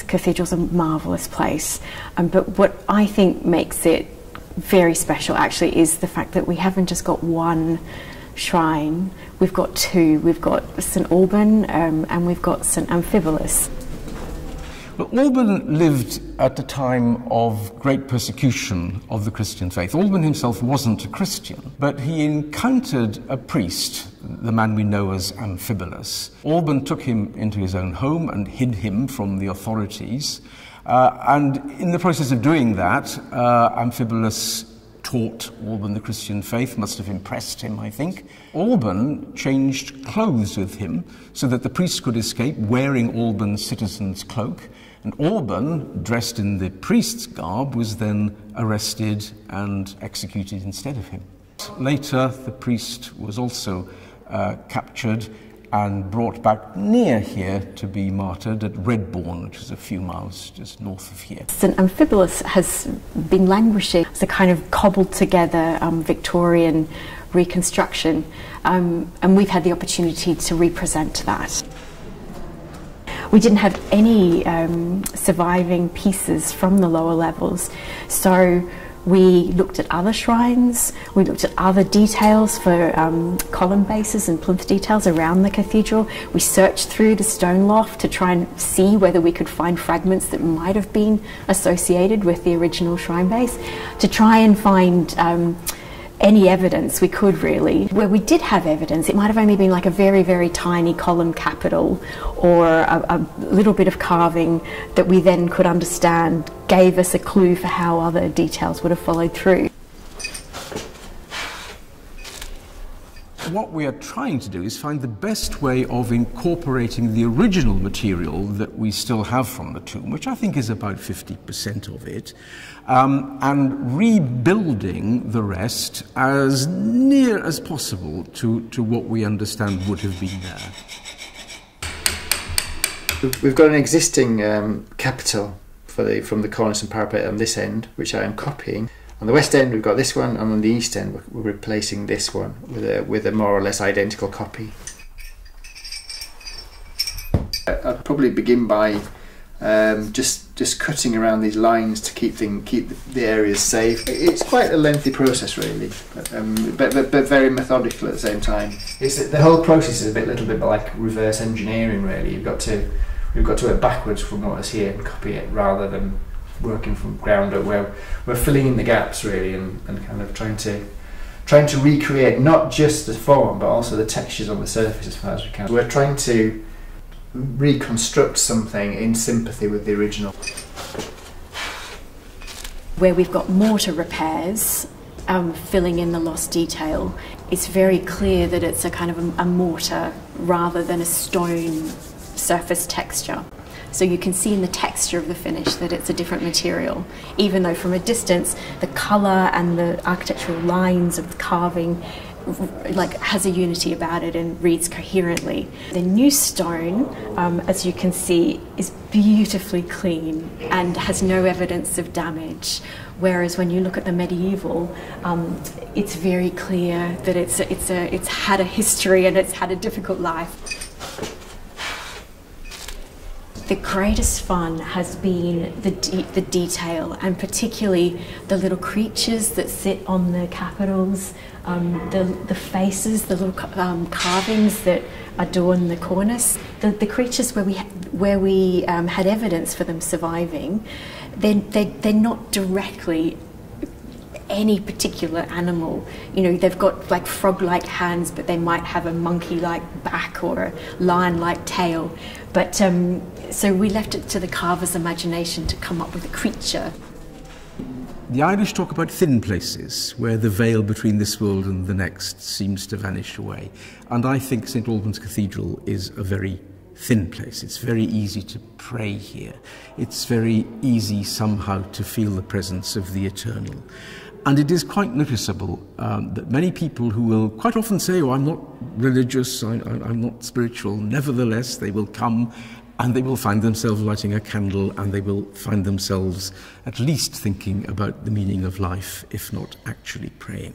Cathedral's a marvellous place, but what I think makes it very special actually is the fact that we haven't just got one shrine, we've got two. We've got St Alban and we've got St Amphibalus. Well, Alban lived at a time of great persecution of the Christian faith. Alban himself wasn't a Christian, but he encountered a priest, the man we know as Amphibalus. Alban took him into his own home and hid him from the authorities. And in the process of doing that, Amphibalus taught Alban the Christian faith, must have impressed him, I think. Alban changed clothes with him so that the priest could escape wearing Alban's citizen's cloak. And Alban, dressed in the priest's garb, was then arrested and executed instead of him. Later, the priest was also captured and brought back near here to be martyred at Redbourne, which is a few miles just north of here. St Amphibalus has been languishing as a kind of cobbled together Victorian reconstruction, and we've had the opportunity to represent that. We didn't have any surviving pieces from the lower levels, so we looked at other shrines, we looked at other details for column bases and plinth details around the cathedral. We searched through the stone loft to try and see whether we could find fragments that might have been associated with the original shrine base, to try and find any evidence we could really. Where we did have evidence, it might have only been like a very, very tiny column capital or a little bit of carving that we then could understand gave us a clue for how other details would have followed through. What we are trying to do is find the best way of incorporating the original material that we still have from the tomb, which I think is about 50% of it, and rebuilding the rest as near as possible to what we understand would have been there. We've got an existing capital from the cornice and parapet on this end, which I am copying. On the west end we've got this one, and on the east end we're replacing this one with a more or less identical copy. I'd probably begin by just cutting around these lines to keep the areas safe. It's quite a lengthy process really, but very methodical at the same time. The whole process is a little bit like reverse engineering really. We've got to work backwards from what is here and copy it rather than working from ground up, where we're filling in the gaps really and kind of trying to recreate not just the form but also the textures on the surface as far as we can. We're trying to reconstruct something in sympathy with the original. Where we've got mortar repairs filling in the lost detail, it's very clear that it's a kind of a mortar rather than a stone surface texture. So you can see in the texture of the finish that it's a different material, even though from a distance the colour and the architectural lines of the carving has a unity about it and reads coherently. The new stone, as you can see, is beautifully clean and has no evidence of damage, whereas when you look at the medieval, it's very clear that it's had a history and it's had a difficult life. The greatest fun has been the detail, and particularly the little creatures that sit on the capitals, the faces, the little carvings that adorn the cornice. The creatures where we had evidence for them surviving, they're not directly any particular animal. You know, they've got like frog-like hands, but they might have a monkey-like back or a lion-like tail. But so we left it to the carver's imagination to come up with a creature. The Irish talk about thin places, where the veil between this world and the next seems to vanish away. And I think St Albans Cathedral is a very thin place. It's very easy to pray here. It's very easy somehow to feel the presence of the eternal. And it is quite noticeable that many people who will quite often say, oh, I'm not religious, I'm not spiritual, nevertheless they will come and they will find themselves lighting a candle and they will find themselves at least thinking about the meaning of life, if not actually praying.